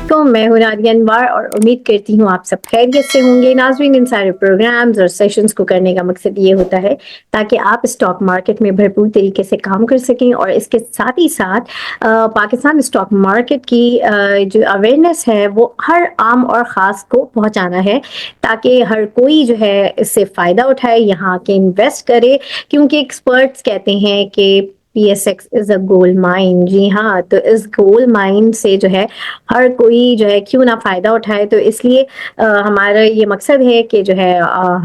तो मैं हूं नादिया अनवर और उम्मीद करती हूँ आप सब खैरियत से होंगे। नाज़रीन, इन सारे प्रोग्राम्स और सेशंस को करने का मकसद ये होता है ताकि आप स्टॉक मार्केट में भरपूर तरीके से काम कर सकें और इसके साथ ही साथ पाकिस्तान स्टॉक मार्केट की जो अवेयरनेस है वो हर आम और ख़ास को पहुंचाना है ताकि हर कोई जो है इससे फ़ायदा उठाए, यहाँ के इन्वेस्ट करे। क्योंकि एक्सपर्ट्स कहते हैं कि PSX is a gold mine. जी हाँ, तो इस गोल्ड माइन से जो है हर कोई जो है क्यों ना फ़ायदा उठाए। तो इसलिए हमारा ये मकसद है कि जो है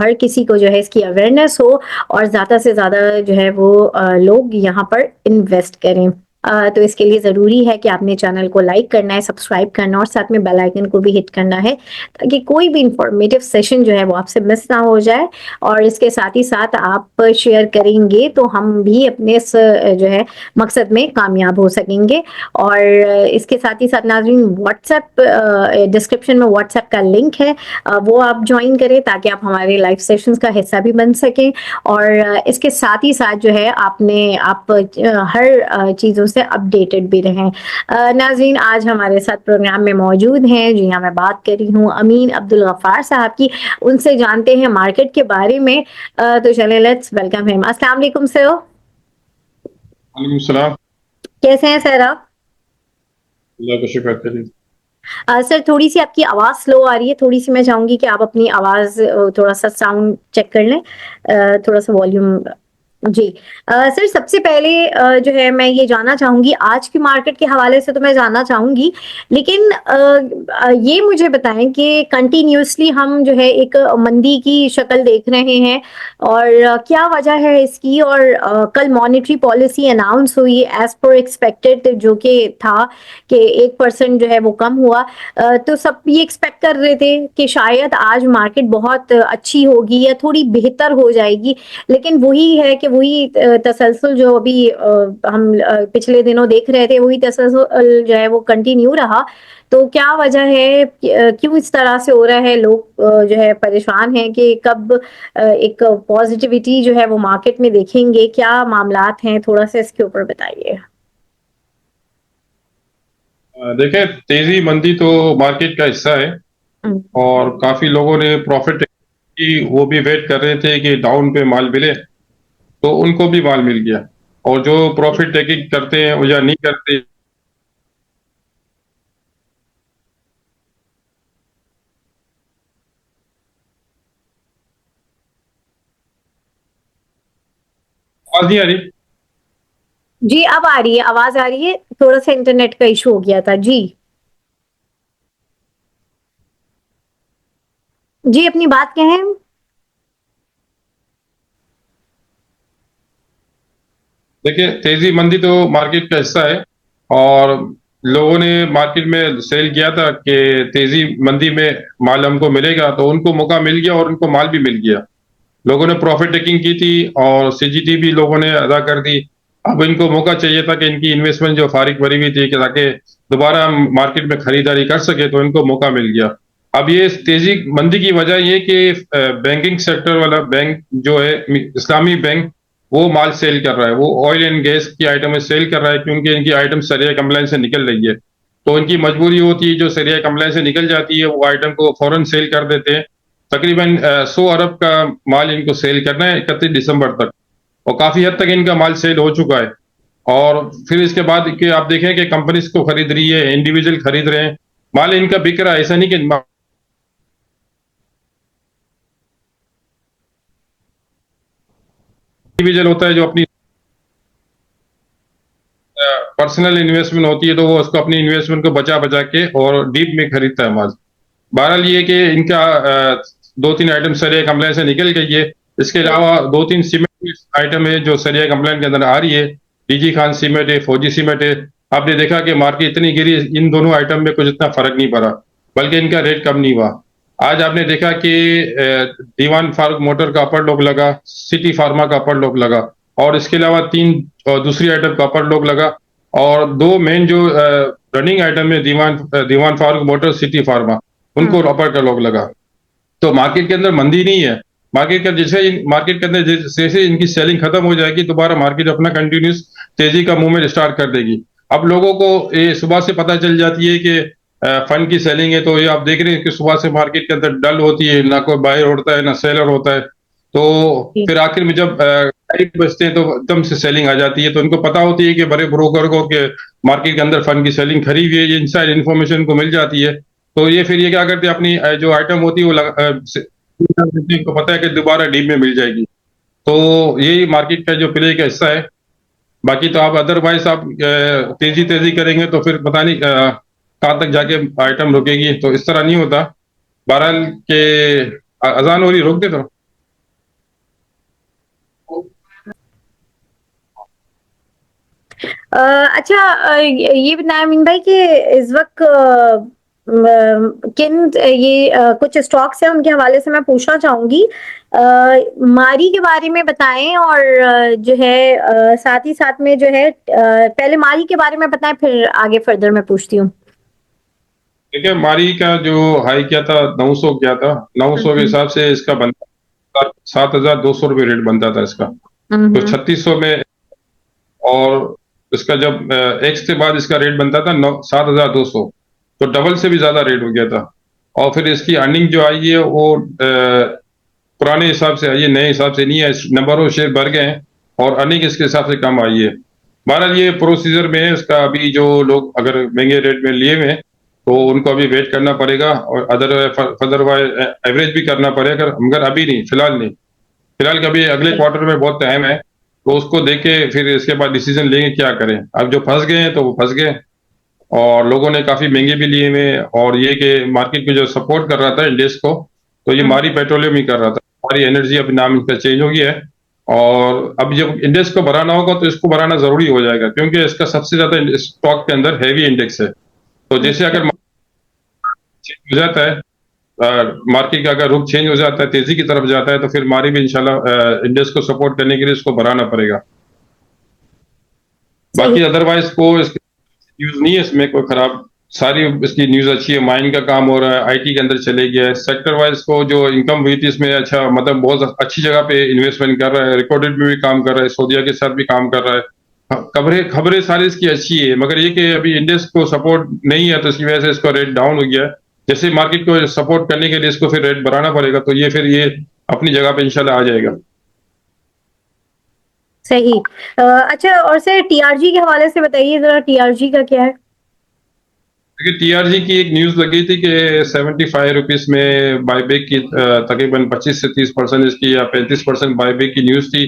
हर किसी को जो है इसकी अवेयरनेस हो और ज़्यादा से ज़्यादा जो है वो लोग यहाँ पर इन्वेस्ट करें। तो इसके लिए ज़रूरी है कि आपने चैनल को लाइक करना है, सब्सक्राइब करना और साथ में बेल आइकन को भी हिट करना है ताकि कोई भी इंफॉर्मेटिव सेशन जो है वो आपसे मिस ना हो जाए। और इसके साथ ही साथ आप शेयर करेंगे तो हम भी अपने इस जो है मकसद में कामयाब हो सकेंगे। और इसके साथ ही साथ नाज़रीन, व्हाट्सएप डिस्क्रिप्शन में व्हाट्सएप का लिंक है, वो आप ज्वाइन करें ताकि आप हमारे लाइव सेशंस का हिस्सा भी बन सकें। और इसके साथ ही साथ जो है आप हर चीज़ों से अपडेटेड भी रहें। नाज़रीन, आज हमारे साथ प्रोग्राम में मौजूद हैं, जी हाँ, मैं बात कर रही हूँ अमीन अब्दुल गफ्फार साहब की। उनसे जानते हैं मार्केट के बारे में। तो चले, लेट्स वेलकम हिम। अस्सलाम वालेकुम सर। वालेकुम सलाम। कैसे हैं सर आप? अल्लाह का शुक्र करिए। सर, थोड़ी सी आपकी आवाज़ स्लो आ रही है, थोड़ी सी मैं चाहूंगी कि आप अपनी आवाज़ थोड़ा सा साउंड चेक कर लें, थोड़ा सा वॉल्यूम। जी। सर, सबसे पहले जो है मैं ये जानना चाहूंगी, आज की मार्केट के हवाले से तो मैं जानना चाहूंगी, लेकिन ये मुझे बताएं कि कंटिन्यूसली हम जो है एक मंदी की शक्ल देख रहे हैं और क्या वजह है इसकी। और कल मॉनेटरी पॉलिसी अनाउंस हुई एज पर एक्सपेक्टेड, जो कि था कि 1% जो है वो कम हुआ। तो सब ये एक्सपेक्ट कर रहे थे कि शायद आज मार्केट बहुत अच्छी होगी या थोड़ी बेहतर हो जाएगी, लेकिन वही है कि वही तसलसल जो अभी हम पिछले दिनों देख रहे थे, वही तसलसल जो है वो कंटिन्यू रहा। तो क्या वजह है, क्यों इस तरह से हो रहा है? लोग जो है परेशान हैं कि कब एक पॉजिटिविटी जो है वो मार्केट में देखेंगे। क्या मामलात हैं, थोड़ा सा इसके ऊपर बताइए। देखें, तेजी मंदी तो मार्केट का हिस्सा है और काफी लोगों ने प्रॉफिट की वो भी वेट कर रहे थे कि डाउन पे माल मिले, तो उनको भी माल मिल गया। और जो प्रॉफिट टेकिंग करते हैं या नहीं करते, आवाज नहीं आ रही? जी, अब आ रही है, आवाज आ रही है। थोड़ा सा इंटरनेट का इशू हो गया था जी। जी, अपनी बात कहें। देखिए, तेजी मंदी तो मार्केट का हिस्सा है और लोगों ने मार्केट में सेल किया था कि तेजी मंदी में माल हमको मिलेगा, तो उनको मौका मिल गया और उनको माल भी मिल गया। लोगों ने प्रॉफिट टेकिंग की थी और सीजीटी भी लोगों ने अदा कर दी। अब इनको मौका चाहिए था कि इनकी इन्वेस्टमेंट जो फारिग भरी हुई थी कि ताकि दोबारा हम मार्केट में खरीदारी कर सके, तो इनको मौका मिल गया। अब ये तेजी मंदी की वजह ये कि बैंकिंग सेक्टर वाला बैंक जो है इस्लामी बैंक, वो माल सेल कर रहा है, वो ऑयल एंड गैस की आइटम सेल कर रहा है क्योंकि इनकी आइटम सरिया कंप्लायंस से निकल रही है। तो इनकी मजबूरी होती है, जो सरिया कंप्लायंस से निकल जाती है वो आइटम को फौरन सेल कर देते हैं। तकरीबन 100 अरब का माल इनको सेल करना है 31 दिसंबर तक, और काफी हद तक इनका माल सेल हो चुका है। और फिर इसके बाद कि आप देखें कि कंपनीज को खरीद रही है, इंडिविजुअल खरीद रहे हैं, माल इनका बिक रहा है। ऐसा नहीं कि इंडिविजुअल होता है जो अपनी पर्सनल इन्वेस्टमेंट होती है, तो वो उसको अपनी इन्वेस्टमेंट को बचा बचा के और डीप में खरीदता है माल। बहरहाल ये कि इनका 2-3 आइटम सरिया कंप्लायंस से निकल गई है। इसके अलावा 2-3 सीमेंट आइटम है जो सरिया कंप्लायंस के अंदर आ रही है। डीजी खान सीमेंट है, फौजी सीमेंट है। आपने देखा कि मार्केट इतनी गिरी, इन दोनों आइटम में कुछ इतना फर्क नहीं पड़ा, बल्कि इनका रेट कम नहीं हुआ। आज आपने देखा कि दीवान फारूक मोटर का अपर लोग लगा, सिटी फार्मा का अपर लोग लगा, और इसके अलावा 3 दूसरी आइटम का अपर लोग लगा। और 2 मेन जो रनिंग आइटम है, दीवान फारूक मोटर, सिटी फार्मा, उनको अपर का लोग लगा। तो मार्केट के अंदर मंदी नहीं है। मार्केट के अंदर जैसे इनकी सेलिंग खत्म हो जाएगी, दोबारा मार्केट अपना कंटिन्यूस तेजी का मूवमेंट स्टार्ट कर देगी। अब लोगों को ये सुबह से पता चल जाती है कि फंड की सेलिंग है, तो ये आप देख रहे हैं कि सुबह से मार्केट के अंदर डल होती है, ना कोई बायर होता है ना सेलर होता है। तो जी। फिर आखिर में जब 8 बजते हैं तो एकदम से सेलिंग आ जाती है। तो इनको पता होती है कि बड़े ब्रोकर को कि मार्केट के अंदर फंड की सेलिंग खरी हुई है, ये इनसाइड इन्फॉर्मेशन को मिल जाती है। तो ये फिर ये क्या करते हैं, अपनी जो आइटम होती है वो इनको पता है कि दोबारा डीप में मिल जाएगी। तो यही मार्केट का जो प्ले का हिस्सा है। बाकी तो आप अदरवाइज आप तेजी तेजी करेंगे तो फिर पता नहीं कहाँ तक जाके आइटम रुकेगी। तो इस तरह नहीं होता। बहरहाल के अजान हो रही, रोक दे तो। अच्छा, ये बताएं अमीन भाई कि इस वक्त किन ये कुछ स्टॉक्स हैं उनके हवाले से मैं पूछना चाहूंगी। मारी के बारे में बताएं, और जो है साथ ही साथ में जो है पहले मारी के बारे में बताएं, फिर आगे फर्दर मैं पूछती हूँ। देखिए, मारी का जो हाई किया था 900 किया था। 900 के हम्म। हिसाब से इसका बनता 7,200 रुपये रेट बनता था इसका। तो हम्म। 3600 में, और इसका जब एक्स के बाद इसका रेट बनता था 7,200, तो डबल से भी ज्यादा रेट हो गया था। और फिर इसकी अर्निंग जो आई है वो पुराने हिसाब से आई है, नए हिसाब से नहीं है। नंबर ऑफ शेयर बढ़ गए हैं और अर्निंग इसके हिसाब से कम आई है। बहरहाल ये प्रोसीजर में है इसका। अभी जो लोग अगर महंगे रेट में लिए हुए हैं तो उनको अभी वेट करना पड़ेगा, और अदरवाइज एवरेज भी करना पड़ेगा, मगर अभी नहीं, फिलहाल नहीं। फिलहाल कभी अगले क्वार्टर में बहुत टाइम है, तो उसको देके फिर इसके बाद डिसीजन लेंगे क्या करें। अब जो फंस गए हैं तो वो फंस गए, और लोगों ने काफी महंगे भी लिए हुए। और ये कि मार्केट को जो सपोर्ट कर रहा था इंडेक्स को, तो ये मारी पेट्रोलियम ही कर रहा था। मारी एनर्जी अभी नाम इसका चेंज हो गया है। और अब जब इंडेक्स को बढ़ाना होगा तो इसको बढ़ाना जरूरी हो जाएगा, क्योंकि इसका सबसे ज्यादा स्टॉक के अंदर हैवी इंडेक्स है। तो जैसे अगर चेंज हो जाता है, मार्केट का अगर रुख चेंज हो जाता है, तेजी की तरफ जाता है, तो फिर मारी भी इंशाल्लाह इंडेक्स को सपोर्ट करने के लिए इसको बढ़ाना पड़ेगा। सही। बाकी अदरवाइज को न्यूज नहीं है इसमें कोई खराब। सारी इसकी न्यूज अच्छी है। माइन का काम हो रहा है, आईटी के अंदर चले गया है। सेक्टर वाइज को जो इनकम हुई थी इसमें, अच्छा मतलब बहुत अच्छी जगह पे इन्वेस्टमेंट कर रहा है। रिकॉर्डेड में भी काम कर रहा है, सऊदीया के साथ भी काम कर रहा है। खबरें खबरें सारी इसकी अच्छी है, मगर ये कि अभी इंडेक्स को सपोर्ट नहीं है, तो इसकी वजह से इसका रेट डाउन हो गया है। जैसे मार्केट को सपोर्ट करने के लिए इसको फिर रेट बढ़ाना पड़ेगा, तो ये फिर ये अपनी जगह पे इंशाल्लाह आ जाएगा। सही। अच्छा, और सर टीआरजी के हवाले से बताइए जरा, टीआरजी का क्या है? देखिए, टीआरजी की एक न्यूज लगी थी कि 75 रुपीज में बायबैक की तकरीबन 25 से 30% इसकी या 35% बायबैक की न्यूज थी।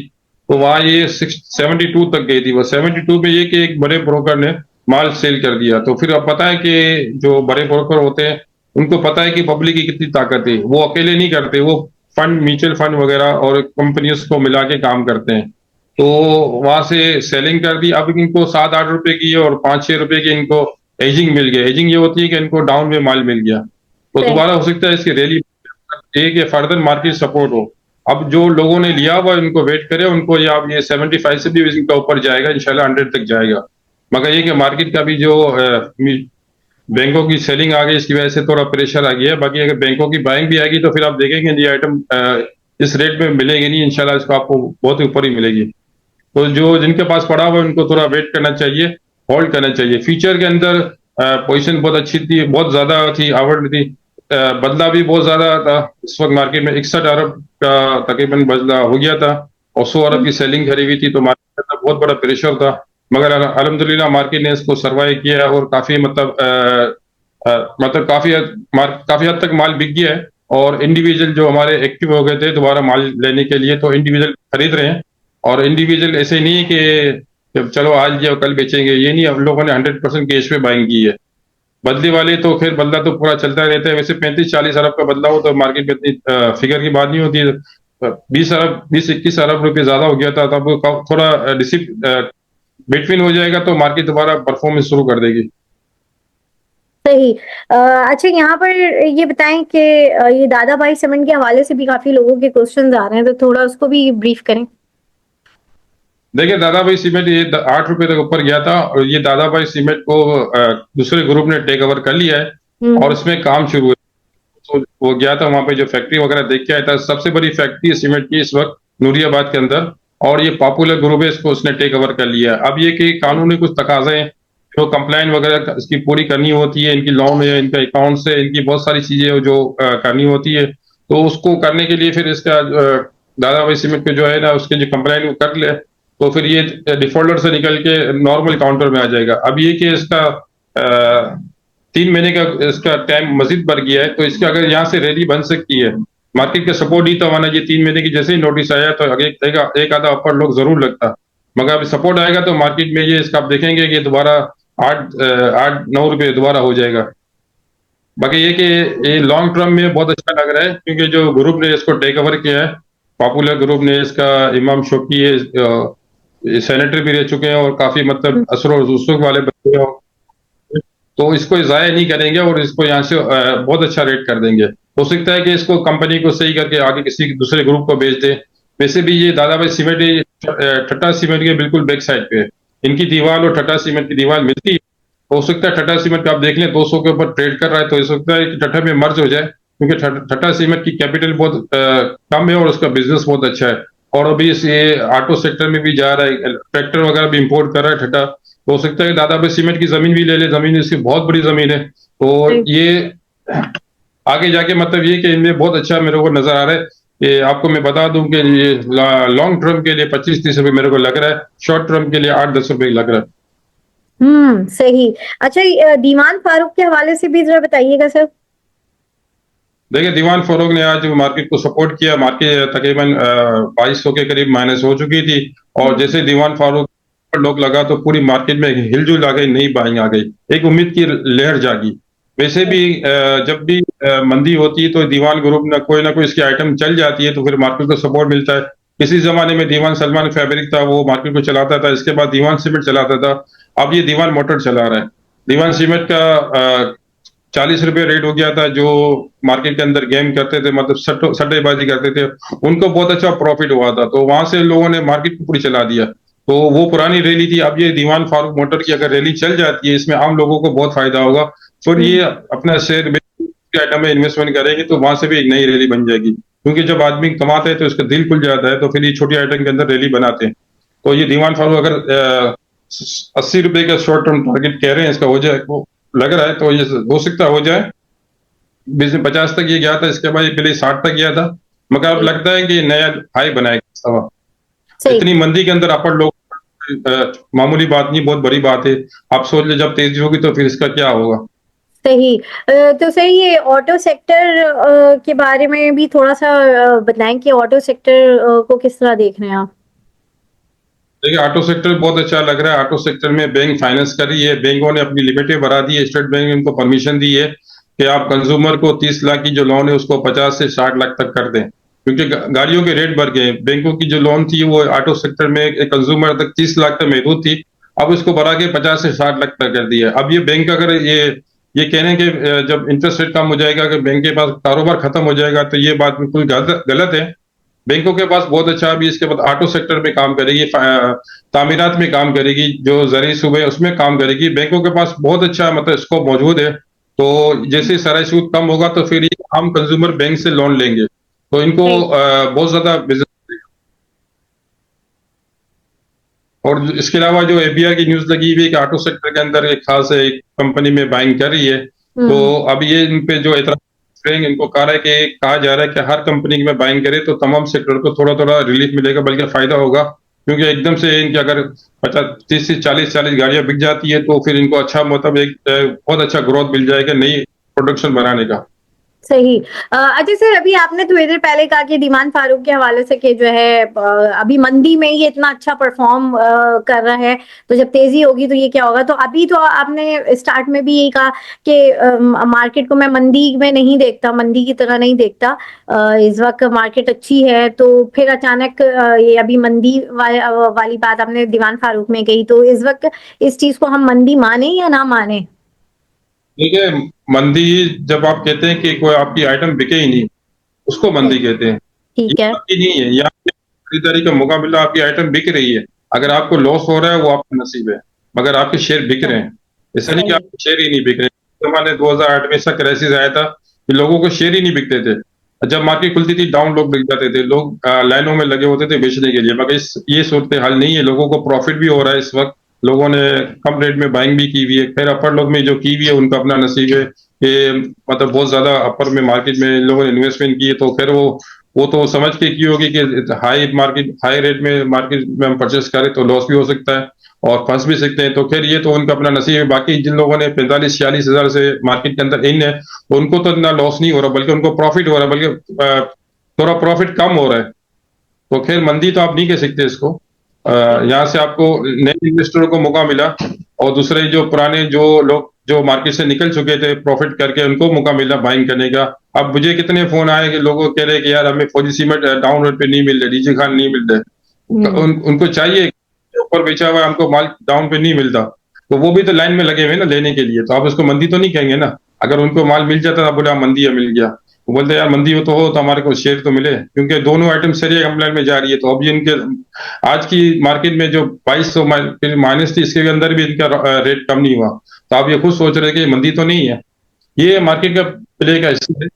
तो वहां ये 72 तक गई थी। वो 72 में ये कि एक बड़े ब्रोकर ने माल सेल कर दिया। तो फिर अब पता है कि जो बड़े ब्रोकर होते हैं उनको पता है कि पब्लिक की कितनी ताकत है। वो अकेले नहीं करते, वो फंड, म्यूचुअल फंड वगैरह और कंपनियों को मिला के काम करते हैं। तो वहां से सेलिंग कर दी। अब इनको 7-8 रुपए की और 5-6 रुपए की इनको एजिंग मिल गया। एजिंग ये होती है कि इनको डाउन में माल मिल गया, तो सही। दोबारा हो सकता है इसकी रैली एक या फर्दर मार्केट सपोर्ट हो। अब जो लोगों ने लिया हुआ उनको वेट करे, उनको या अब ये 75 से भी इनका ऊपर जाएगा, इंशाल्लाह 100 तक जाएगा। मगर ये कि मार्केट का भी जो बैंकों की सेलिंग आ गई, इसकी वजह से थोड़ा प्रेशर आ गया है। बाकी अगर बैंकों की बाइंग भी आएगी तो फिर आप देखेंगे ये आइटम इस रेट में मिलेगी नहीं, इंशाल्लाह इसको आपको बहुत ही ऊपर ही मिलेगी। तो जो जिनके पास पड़ा हुआ है उनको थोड़ा वेट करना चाहिए, होल्ड करना चाहिए। फ्यूचर के अंदर पोजीशन बहुत अच्छी थी, बहुत ज्यादा थी, आवड़ थी। बदला भी बहुत ज्यादा था। इस वक्त मार्केट में 61 अरब का तकरीबन बदला हो गया था, और 100 अरब की सेलिंग करी हुई थी। तो मार्केट के अंदर बहुत बड़ा प्रेशर था, मगर अल्हम्दुलिल्लाह मार्केट ने इसको सर्वाइव किया, और काफी मतलब काफी हद तक माल बिक गया है। और इंडिविजुअल जो हमारे एक्टिव हो गए थे दोबारा माल लेने के लिए, तो इंडिविजुअल खरीद रहे हैं। और इंडिविजुअल ऐसे नहीं है कि चलो आज लिया कल बेचेंगे, ये नहीं। हम लोगों ने 100% कैश पे बाइंग की है। बदले वाले तो खैर बदला तो पूरा चलता रहता है। वैसे 35-40 अरब का बदला हो तो मार्केट में इतनी फिगर की बात नहीं होती है। 20-21 अरब रुपये ज्यादा हो गया था, तब थोड़ा बिटवीन हो जाएगा तो मार्केट दोबारा परफॉर्मेंस शुरू कर देगी। सही। अच्छा, यहाँ पर ये बताएं कि ये दादा भाई सीमेंट के हवाले से भी काफी लोगों के क्वेश्चंस आ रहे हैं, तो थोड़ा उसको भी ब्रीफ करें। देखिए, दादा भाई सीमेंट ये 8 रुपए तक ऊपर गया था, और ये दादा भाई सीमेंट को दूसरे ग्रुप ने टेक ओवर कर लिया है और इसमें काम शुरू है। तो वो गया था वहां पे, जो फैक्ट्री वगैरह देख के आया था। सबसे बड़ी फैक्ट्री है सीमेंट की इस वक्त नूरियाबाद के अंदर, और ये पॉपुलर ग्रुप है, इसको उसने टेक ओवर कर लिया है। अब ये कि कानूनी कुछ तकाजे हैं जो कंप्लाइन वगैरह इसकी पूरी करनी होती है, इनकी लोन है, इनका अकाउंट से, इनकी बहुत सारी चीजें जो करनी होती है। तो उसको करने के लिए फिर इसका दादा भाई सीमेंट पे जो है ना, उसके जो कंप्लाइन वो कर ले, तो फिर ये डिफॉल्टर से निकल के नॉर्मल काउंटर में आ जाएगा। अब ये कि इसका 3 महीने का इसका टाइम मजीद बढ़ गया है, तो इसका अगर यहाँ से रैली बन सकती है, मार्केट का सपोर्ट ही तो आना चाहिए। 3 महीने की जैसे ही नोटिस आया तो एक आधा अपर लोग जरूर लगता, मगर अभी सपोर्ट आएगा तो मार्केट में ये इसका आप देखेंगे कि दोबारा 8-9 रुपये दोबारा हो जाएगा। बाकी ये कि ये लॉन्ग टर्म में बहुत अच्छा लग रहा है, क्योंकि जो ग्रुप ने इसको टेक ओवर किया है, पॉपुलर ग्रुप ने इसका, इमाम शोकी ये सेनेटर भी रह चुके हैं और काफी मतलब असर और रसूख वाले बंदे हैं, तो इसको जाया नहीं करेंगे और इसको यहाँ से बहुत अच्छा रेट कर देंगे। हो सकता है कि इसको कंपनी को सही करके आगे किसी दूसरे ग्रुप को बेच दे। वैसे भी ये दादा भाई सीमेंट टटा सीमेंट के बिल्कुल बैक साइड पे है, इनकी दीवार और टटा सीमेंट की दीवार मिलती है। हो सकता है टटा सीमेंट का आप देख लें 200 के ऊपर ट्रेड कर रहा है, तो हो सकता है कि टटा में मर्ज हो जाए, क्योंकि टटा सीमेंट की कैपिटल बहुत कम है और उसका बिजनेस बहुत अच्छा है। और अभी ये ऑटो सेक्टर में भी जा रहा है, ट्रैक्टर वगैरह भी इंपोर्ट कर रहा है टटा। तो हो सकता है कि दादा भाई सीमेंट की जमीन भी ले ले, जमीन इसकी बहुत बड़ी जमीन है। तो ये आगे जाके मतलब ये कि इनमें बहुत अच्छा मेरे को नजर आ रहा है। ये आपको मैं बता दूं कि ये लॉन्ग टर्म के लिए 25-30 रुपए मेरे को लग रहा है, शॉर्ट टर्म के लिए 8-10 रुपए लग रहा है। सही। अच्छा, दीवान फारूक के हवाले से भी जरा बताइएगा सर। देखिए, दीवान फारूक ने आज मार्केट को सपोर्ट किया, मार्केट तकरीबन 2200 के करीब माइनस हो चुकी थी, और जैसे दीवान फारूक पर लोग लगा तो पूरी मार्केट में हिलजुल आ गई, नई बाइंग आ गई, एक उम्मीद की लहर जागी। वैसे भी जब भी मंदी होती है तो दीवान ग्रुप ना कोई इसकी आइटम चल जाती है, तो फिर मार्केट को सपोर्ट मिलता है। किसी जमाने में दीवान सलमान फैब्रिक था, वो मार्केट को चलाता था, इसके बाद दीवान सीमेंट चलाता था, अब ये दीवान मोटर चला रहा है। दीवान सीमेंट का 40 रुपये रेट हो गया था, जो मार्केट के अंदर गेम करते थे, मतलब सट्टेबाजी करते थे, उनको बहुत अच्छा प्रॉफिट हुआ था, तो वहां से लोगों ने मार्केट को पूरी चला दिया। तो वो पुरानी रैली थी। अब ये दीवान फारूक मोटर की अगर रैली चल जाती है, इसमें आम लोगों को बहुत फायदा होगा, फिर ये अपना शेयर आइटम में इन्वेस्टमेंट करेंगे, तो वहां से भी एक नई रैली बन जाएगी, क्योंकि जब आदमी कमाता है तो उसका दिल खुल जाता है, तो फिर ये छोटी आइटम के अंदर रैली बनाते हैं। तो ये दीवान फारूक अगर 80 रुपए का शॉर्ट टर्म टारगेट कह रहे हैं, इसका हो जाए, वो लग रहा है, तो ये हो सकता हो जाए। 50 तक ये गया था, इसके बाद ये पहले 60 तक गया था, मगर अब लगता है कि ये नया हाई बनाएगा। सही। इतनी मंदी के अंदर अपर लोग मामूली बात नहीं, बहुत बड़ी बात है। आप सोच ले, जब तेजी होगी तो फिर इसका क्या होगा। सही। तो सर, ये ऑटो सेक्टर के बारे में भी थोड़ा सा बताएं कि ऑटो सेक्टर को किस तरह देख रहे हैं आप। देखिए, ऑटो सेक्टर बहुत अच्छा लग रहा है। ऑटो सेक्टर में बैंक फाइनेंस कर रही है, बैंकों ने अपनी लिमिटें बढ़ा दी है, स्टेट बैंक ने उनको परमिशन दी है कि आप कंज्यूमर को 30 लाख की जो लोन है उसको 50 से 60 लाख तक कर दें, क्योंकि गाड़ियों के रेट बढ़ गए। बैंकों की जो लोन थी वो ऑटो सेक्टर में कंज्यूमर तक 30 लाख तक महदूद थी, अब इसको बढ़ा के 50 से 60 लाख तक कर दिया है। अब ये बैंक अगर ये कह रहे हैं कि जब इंटरेस्ट रेट कम हो जाएगा, कि बैंक के पास कारोबार खत्म हो जाएगा, तो ये बात बिल्कुल गलत है। बैंकों के पास बहुत अच्छा, अभी इसके बाद ऑटो सेक्टर में काम करेगी, तामीरात में काम करेगी, जो ज़रिए सूबे है उसमें काम करेगी। बैंकों के पास बहुत अच्छा मतलब स्कोप मौजूद है। तो जैसे सराय सूद कम होगा तो फिर ये आम कंज्यूमर बैंक से लोन लेंगे, तो इनको बहुत ज्यादा बिजनेस। और इसके अलावा जो एफबीआई की न्यूज लगी हुई है कि ऑटो सेक्टर के अंदर एक खास एक कंपनी में बाइंग कर रही है, तो अब ये इन पे जो इतना इनको कहा है कि कहा जा रहा है कि हर कंपनी में बाइंग करे तो तमाम सेक्टर को थोड़ा थोड़ा रिलीफ मिलेगा, बल्कि फायदा होगा, क्योंकि एकदम से इनकी अगर 30 से 40 गाड़ियां बिक जाती है तो फिर इनको अच्छा मतलब एक बहुत अच्छा ग्रोथ मिल जाएगा नई प्रोडक्शन बनाने का। सही। अच्छा सर, अभी आपने थोड़ी देर पहले कहा कि दीवान फारूक के हवाले से कि जो है अभी मंदी में ये इतना अच्छा परफॉर्म कर रहा है, तो जब तेजी होगी तो ये क्या होगा। तो अभी तो आपने स्टार्ट में भी यही कहा कि मार्केट को मैं मंदी में नहीं देखता, मंदी की तरह नहीं देखता, इस वक्त मार्केट अच्छी है। तो फिर अचानक ये अभी मंदी वाली बात आपने दीवान फारूक में कही, तो इस वक्त इस चीज को हम मंदी माने या ना माने। देखिए, मंदी जब आप कहते हैं कि कोई आपकी आइटम बिके ही नहीं, उसको मंदी कहते हैं। ये ठीक है। मंदी नहीं है, यहाँ पे खरीदारी का मौका मिला, आपकी आइटम बिक रही है, अगर आपको लॉस हो रहा है वो आपका नसीब है, मगर आपके शेयर बिक रहे हैं। ऐसा नहीं कि आपके शेयर ही नहीं बिक रहे। जमाने 2008 में ऐसा क्राइसिस आया था कि लोगों को शेयर ही नहीं बिकते थे। जब मार्केट खुलती थी डाउन लोग बिक जाते थे, लोग लाइनों में लगे होते थे बेचने के लिए, मगर ये सूरत हाल नहीं है, लोगों को प्रॉफिट भी हो रहा है इस वक्त। लोगों ने कम रेट में बाइंग भी की हुई है। खैर अपर लोग में जो की हुई है उनका अपना नसीब है कि मतलब बहुत ज्यादा अपर में मार्केट में लोगों ने इन्वेस्टमेंट की है, तो खैर वो तो समझ के की होगी कि हाई रेट में मार्केट में हम परचेस करें तो लॉस भी हो सकता है और फंस भी सकते हैं। तो खैर ये तो उनका अपना नसीब है। बाकी जिन लोगों ने 45-46 हजार से मार्केट के अंदर इन है, उनको तो इतना लॉस नहीं हो रहा, बल्कि उनको प्रॉफिट हो रहा है, बल्कि थोड़ा प्रॉफिट कम हो रहा है। तो खैर मंदी तो आप नहीं कह सकते इसको। यहाँ से आपको नए इन्वेस्टरों को मौका मिला, और दूसरे जो पुराने जो लोग जो मार्केट से निकल चुके थे प्रॉफिट करके, उनको मौका मिला बाइंग करने का। अब मुझे कितने फोन आए कि लोगों कह रहे हैं कि यार हमें फौजी सीमेंट डाउन रेट पे नहीं मिल रहे, डीजे खान नहीं मिल रहे, उनको चाहिए ऊपर बेचा हुआ है, हमको माल डाउन पे नहीं मिलता। तो वो भी तो लाइन में लगे हुए हैं ना लेने के लिए, तो आप उसको मंदी तो नहीं कहेंगे ना। अगर उनको माल मिल जाता था, बोले हाँ, मंदी है, मिल गया, वो बोलते यार मंदी हो तो हमारे को शेयर तो मिले, क्योंकि दोनों आइटम सरिया कंप्लेंट में जा रही है। तो अभी इनके आज की मार्केट में जो 2200 माइनस थी, इसके अंदर भी इनका रेट कम नहीं हुआ। तो आप ये खुद सोच रहे हैं कि मंदी तो नहीं है। ये मार्केट का प्ले का हिस्सा है।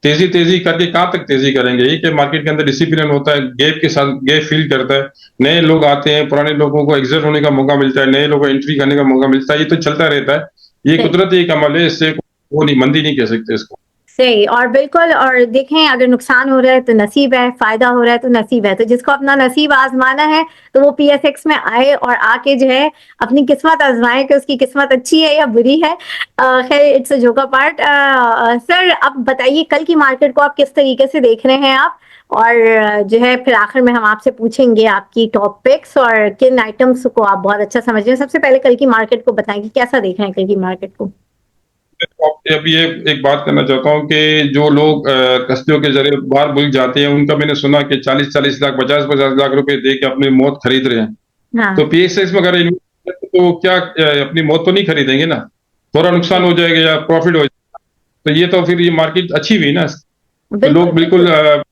तेजी तेजी करके कहाँ तक तेजी करेंगे? ये कि मार्केट के अंदर डिसिप्लिन होता है, गैप के साथ गैप फील करता है, नए लोग आते हैं, पुराने लोगों को एग्जिट होने का मौका मिलता है, नए लोगों को एंट्री करने का मौका मिलता है। ये तो चलता रहता है, ये सही कुदरती एक अमल है, इससे वो नहीं, मंदी नहीं कह सकते इसको। सही और बिल्कुल। और देखें, अगर नुकसान हो रहा है तो नसीब है, फायदा हो रहा है तो नसीब है। तो जिसको अपना नसीब आजमाना है तो वो पीएसएक्स में आए और आके जो है अपनी किस्मत आजमाए कि उसकी किस्मत अच्छी है या बुरी है। खैर, it's a joke part. Sir, अब बताइए कल की मार्केट को आप किस तरीके से देख रहे हैं आप? और जो है फिर आखिर में हम आपसे पूछेंगे आपकी टॉप पिक्स और किन आइटम्स को आप बहुत अच्छा समझ रहे हैं। सबसे पहले कल की मार्केट को बताएंगे, कैसा देख रहे हैं कल की मार्केट को? आपसे अभी एक बात करना चाहता हूँ कि जो लोग कस्तियों के जरिए बाहर मुल्क जाते हैं, उनका मैंने सुना कि 40-40 लाख, 50-50 लाख रुपए दे के अपनी मौत खरीद रहे हैं। तो हाँ, पीएसएक्स में अगर इन्वेस्ट करें तो क्या अपनी मौत तो नहीं खरीदेंगे ना? थोड़ा नुकसान हो जाएगा या प्रॉफिट हो जाएगा, तो ये तो फिर ये मार्केट अच्छी हुई ना। तो बिल्कुल लोग बिल्कुल बिल्कुल।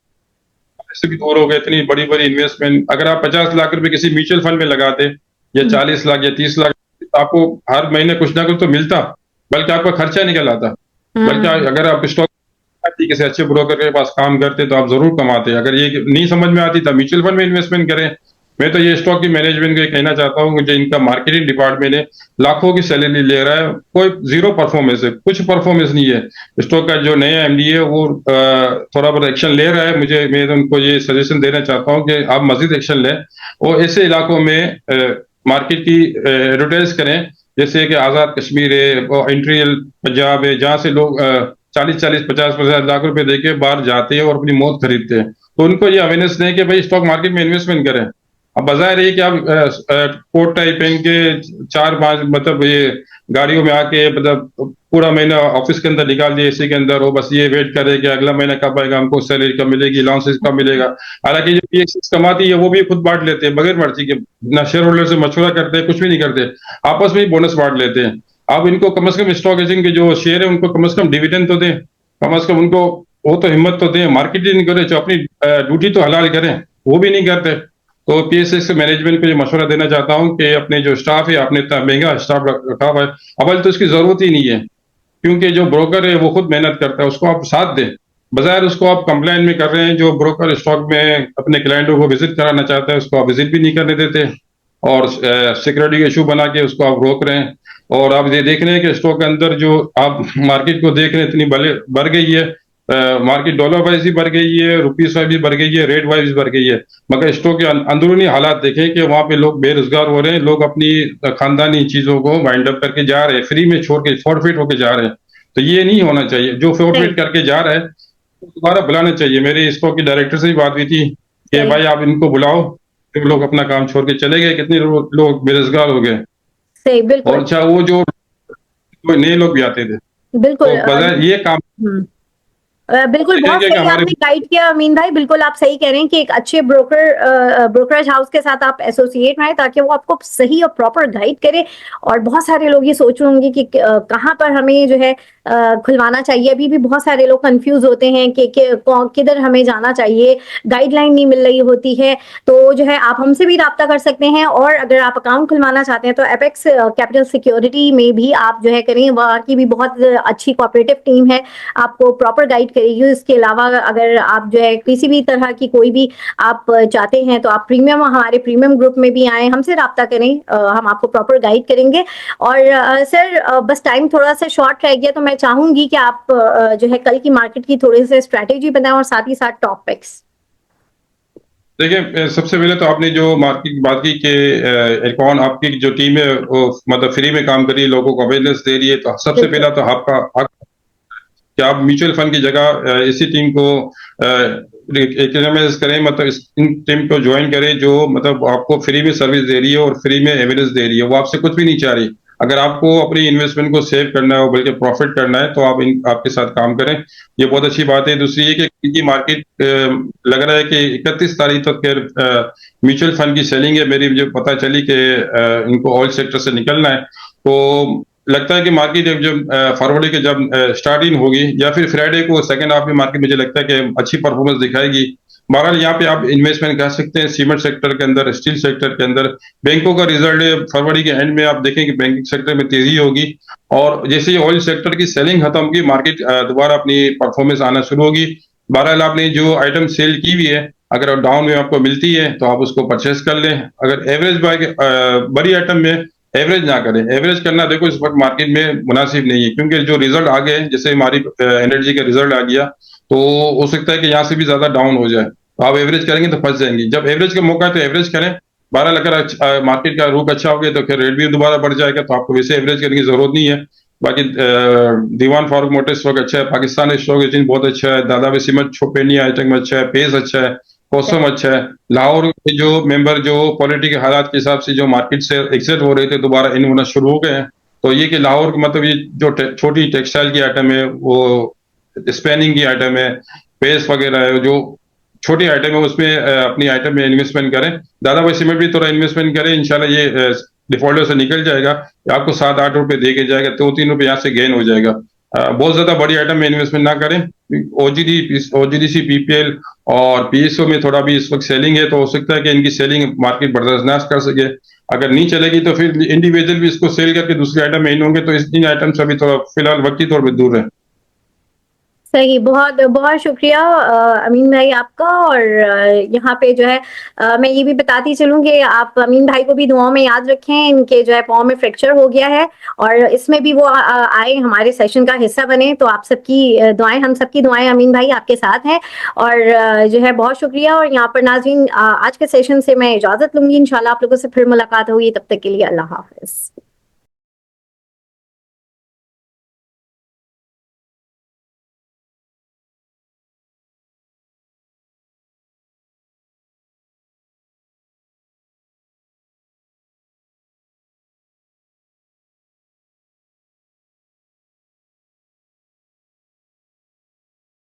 से भी दूर हो गए। इतनी बड़ी बड़ी इन्वेस्टमेंट, अगर आप 50 लाख रुपए किसी म्यूचुअल फंड में लगाते, या हम्म, 40 लाख या 30 लाख, तो आपको हर महीने कुछ ना कुछ तो मिलता, बल्कि आपका खर्चा निकल आता। बल्कि हम्म, अगर आप स्टॉक किसी अच्छे ब्रोकर के पास काम करते तो आप जरूर कमाते। अगर ये नहीं समझ में आती, तब म्यूचुअल फंड में इन्वेस्टमेंट करें। मैं तो ये स्टॉक की मैनेजमेंट को ये कहना चाहता हूँ कि जो इनका मार्केटिंग डिपार्टमेंट है, लाखों की सैलरी ले रहा है, कोई जीरो परफॉर्मेंस है, कुछ परफॉर्मेंस नहीं है। स्टॉक का जो नया एमडी है वो थोड़ा बहुत एक्शन ले रहा है। मैं तो उनको ये सजेशन देना चाहता हूँ कि आप मजीद एक्शन लें और ऐसे इलाकों में मार्केट की एडवर्टाइज करें, जैसे कि आजाद कश्मीर है और इंटीरियल पंजाब है, जहां से लोग 40-40, 50-50 लाख रुपए देके बाहर जाते हैं और अपनी मौत खरीदते हैं। तो उनको ये अवेयरनेस दें कि भाई स्टॉक मार्केट में इन्वेस्टमेंट करें। अब बाजार ये कि आप कोट टाई पहन के 4-5 मतलब ये गाड़ियों में आके मतलब पूरा महीना ऑफिस के अंदर निकाल दिए, एसी के अंदर हो, बस ये वेट करे कि अगला महीना कब आएगा, हमको सैलरी कब मिलेगी, अलाउंसेस कब मिलेगा। हालांकि जो पीएक्स कमाती है वो भी खुद बांट लेते हैं बगैर मर्जी के, ना शेयर होल्डर से मशवरा करते हैं, कुछ भी नहीं करते, आपस में ही बोनस बांट लेते हैं। अब इनको कम से कम स्टॉक एक्सचेंज के जो शेयर है उनको कम से कम डिविडेंड तो दें, कम से कम उनको वो तो हिम्मत तो दें, मार्केटिंग करें, जो अपनी ड्यूटी तो हलाल करें, वो भी नहीं करते। तो पीएसएस मैनेजमेंट को ये मशवरा देना चाहता हूँ कि अपने जो स्टाफ है, आपने इतना महंगा स्टाफ रखा हुआ है, अवल तो इसकी जरूरत ही नहीं है, क्योंकि जो ब्रोकर है वो खुद मेहनत करता है, उसको आप साथ दें। बजाय उसको आप कंप्लेन में कर रहे हैं, जो ब्रोकर स्टॉक में अपने क्लाइंटों को विजिट कराना चाहता है उसको आप विजिट भी नहीं करने देते, और सिक्योरिटी इशू बना के उसको आप रोक रहे हैं। और आप ये देख रहे हैं कि स्टॉक के अंदर जो आप मार्केट को देख रहे हैं, इतनी भले बढ़ गई है, मार्केट डॉलर वाइज भी बढ़ गई है, रुपीस वाइज भी बढ़ गई है, रेट वाइज भी बढ़ गई है। मगर स्टॉक के अंदरूनी हालात देखें कि वहां पे लोग बेरोजगार हो रहे हैं, लोग अपनी खानदानी चीजों को वाइंड अप करके जा रहे हैं, फ्री में छोड़ के फॉरफिट होके जा रहे हैं। तो ये नहीं होना चाहिए। जो सही फॉरफिट करके जा रहा है तो दोबारा बुलाना चाहिए। मेरे स्टॉक के डायरेक्टर से भी बात हुई थी कि सही भाई आप इनको बुलाओ, जो लोग अपना काम छोड़ के चले गए, कितने लोग बेरोजगार हो गए। सही और बिल्कुल अच्छा, वो जो नए लोग भी आते थे, बिल्कुल। तो बजाय ये काम बिल्कुल, बहुत देखेंगे कि सही हमारे आपने गाइड किया अमीन भाई। बिल्कुल आप सही कह रहे हैं कि एक अच्छे ब्रोकरेज हाउस के साथ आप एसोसिएट रहें ताकि वो आपको सही और प्रॉपर गाइड करे। और बहुत सारे लोग ये सोच रहे होंगे कि कहाँ पर हमें जो है खुलवाना चाहिए? अभी भी बहुत सारे लोग कंफ्यूज होते हैं कि किधर हमें जाना चाहिए, गाइडलाइन नहीं मिल रही होती है। तो जो है आप हमसे भी राब्ता कर सकते हैं, और अगर आप अकाउंट खुलवाना चाहते हैं तो एपेक्स कैपिटल सिक्योरिटी में भी आप जो है करें, वहाँ की भी बहुत अच्छी कोऑपरेटिव टीम है, आपको प्रॉपर गाइड करेगी। इसके अलावा अगर आप जो है किसी भी तरह की कोई भी आप चाहते हैं तो आप हमारे प्रीमियम ग्रुप में भी आए, हमसे राब्ता करें, हम आपको प्रॉपर गाइड करेंगे। और सर बस टाइम थोड़ा सा शॉर्ट रह गया, तो मैं चाहूंगी कि आप जो है कल की मार्केट की थोड़ी सी स्ट्रैटेजी बताएं और साथ ही साथ टॉपिक्स। देखिए, सबसे पहले तो आपने जो मार्केट की बात की कि अकाउंट आपकी जो टीम है वो मतलब फ्री में काम कर रही है, लोगों को अवेयरनेस दे रही है, तो सबसे बिल्कुल। पहला तो आपका हक कि आप म्यूचुअल फंड की जगह इसी टीम को रिकमेंड करें, मतलब इस इन टीम को ज्वाइन करें जो मतलब आपको फ्री में सर्विस दे रही है और फ्री में एविडेंस दे रही है। वो आपसे कुछ भी नहीं चाह रही। अगर आपको अपनी इन्वेस्टमेंट को सेव करना है और बल्कि प्रॉफिट करना है तो आप आपके साथ काम करें, ये बहुत अच्छी बात है। दूसरी ये कि इनकी मार्केट लग रहा है कि 31 तारीख तक म्यूचुअल फंड की सेलिंग है। मेरी मुझे पता चली कि इनको ऑयल सेक्टर से निकलना है, तो लगता है कि मार्केट जब फरवरी के जब स्टार्टिंग होगी या फिर फ्राइडे को सेकंड हाफ में मार्केट मुझे लगता है कि अच्छी परफॉर्मेंस दिखाएगी। बहरहाल यहाँ पे आप इन्वेस्टमेंट कर सकते हैं सीमेंट सेक्टर के अंदर, स्टील सेक्टर के अंदर। बैंकों का रिजल्ट है फरवरी के एंड में, आप देखें कि बैंकिंग सेक्टर में तेजी होगी, और जैसे ही ऑयल सेक्टर की सेलिंग खत्म होगी मार्केट दोबारा अपनी परफॉर्मेंस आना शुरू होगी। बहरहाल आपने जो आइटम सेल की हुई है, अगर डाउन में आपको मिलती है तो आप उसको परचेस कर लें। अगर एवरेज बाय बड़ी आइटम में एवरेज ना करें। एवरेज करना देखो इस वक्त मार्केट में मुनासिब नहीं है, क्योंकि जो रिजल्ट आ गए, जैसे हमारी एनर्जी का रिजल्ट आ गया, तो हो सकता है कि यहाँ से भी ज्यादा डाउन हो जाए, तो आप एवरेज करेंगे तो फंस जाएंगे। जब एवरेज का मौका है तो एवरेज करें। बहरहाल अगर मार्केट का रुख अच्छा हो गया तो फिर रेट भी दोबारा बढ़ जाएगा, तो आपको वैसे एवरेज करने की जरूरत नहीं है। बाकी दीवान फारूक मोटर स्टॉक अच्छा है, पाकिस्तान स्टॉक एक्सचेंज बहुत अच्छा है, दादा सिमत छोपेनी आइटम अच्छा है, पेस अच्छा है, मौसम अच्छा है। लाहौर के जो मेंबर जो पॉलिटिकल हालात के हिसाब से जो मार्केट से एग्जिट हो रहे थे दोबारा इन होना शुरू हो गए हैं। तो ये कि लाहौर मतलब ये जो छोटी टेक्सटाइल की आइटम है, वो स्पेनिंग की आइटम है, पेस वगैरह है, जो छोटी आइटम है उसमें अपनी आइटम में इन्वेस्टमेंट करें। दादा भाई सीमेंट भी थोड़ा इन्वेस्टमेंट करें, इंशाल्लाह ये डिफॉल्टर से निकल जाएगा। आपको 7-8 रुपए दे के जाएगा, 2-3 रुपए यहाँ से गेन हो जाएगा। बहुत ज्यादा बड़ी आइटम में इन्वेस्टमेंट ना करें। ओजीडीसी पीपीएल और पीएसओ में थोड़ा भी इस वक्त सेलिंग है, तो हो सकता है कि इनकी सेलिंग मार्केट बर्दाश्त कर सके। अगर नहीं चलेगी तो फिर इंडिविजुअल भी इसको सेल करके दूसरे आइटम में इन होंगे, तो इन आइटम से अभी थोड़ा फिलहाल वक्ती तौर पर दूर है। सही, बहुत बहुत शुक्रिया अमीन भाई आपका। और यहाँ पे जो है मैं ये भी बताती चलूँ कि आप अमीन भाई को भी दुआओं में याद रखें। इनके जो है पाँव में फ्रैक्चर हो गया है, और इसमें भी वो आए हमारे सेशन का हिस्सा बने। तो आप सबकी दुआएं, हम सबकी दुआएं अमीन भाई आपके साथ हैं। और जो है बहुत शुक्रिया। और यहाँ पर नाज़रीन, आज के सेशन से मैं इजाजत लूंगी। इंशाल्लाह आप लोगों से फिर मुलाकात होगी, तब तक के लिए अल्लाह हाफिज।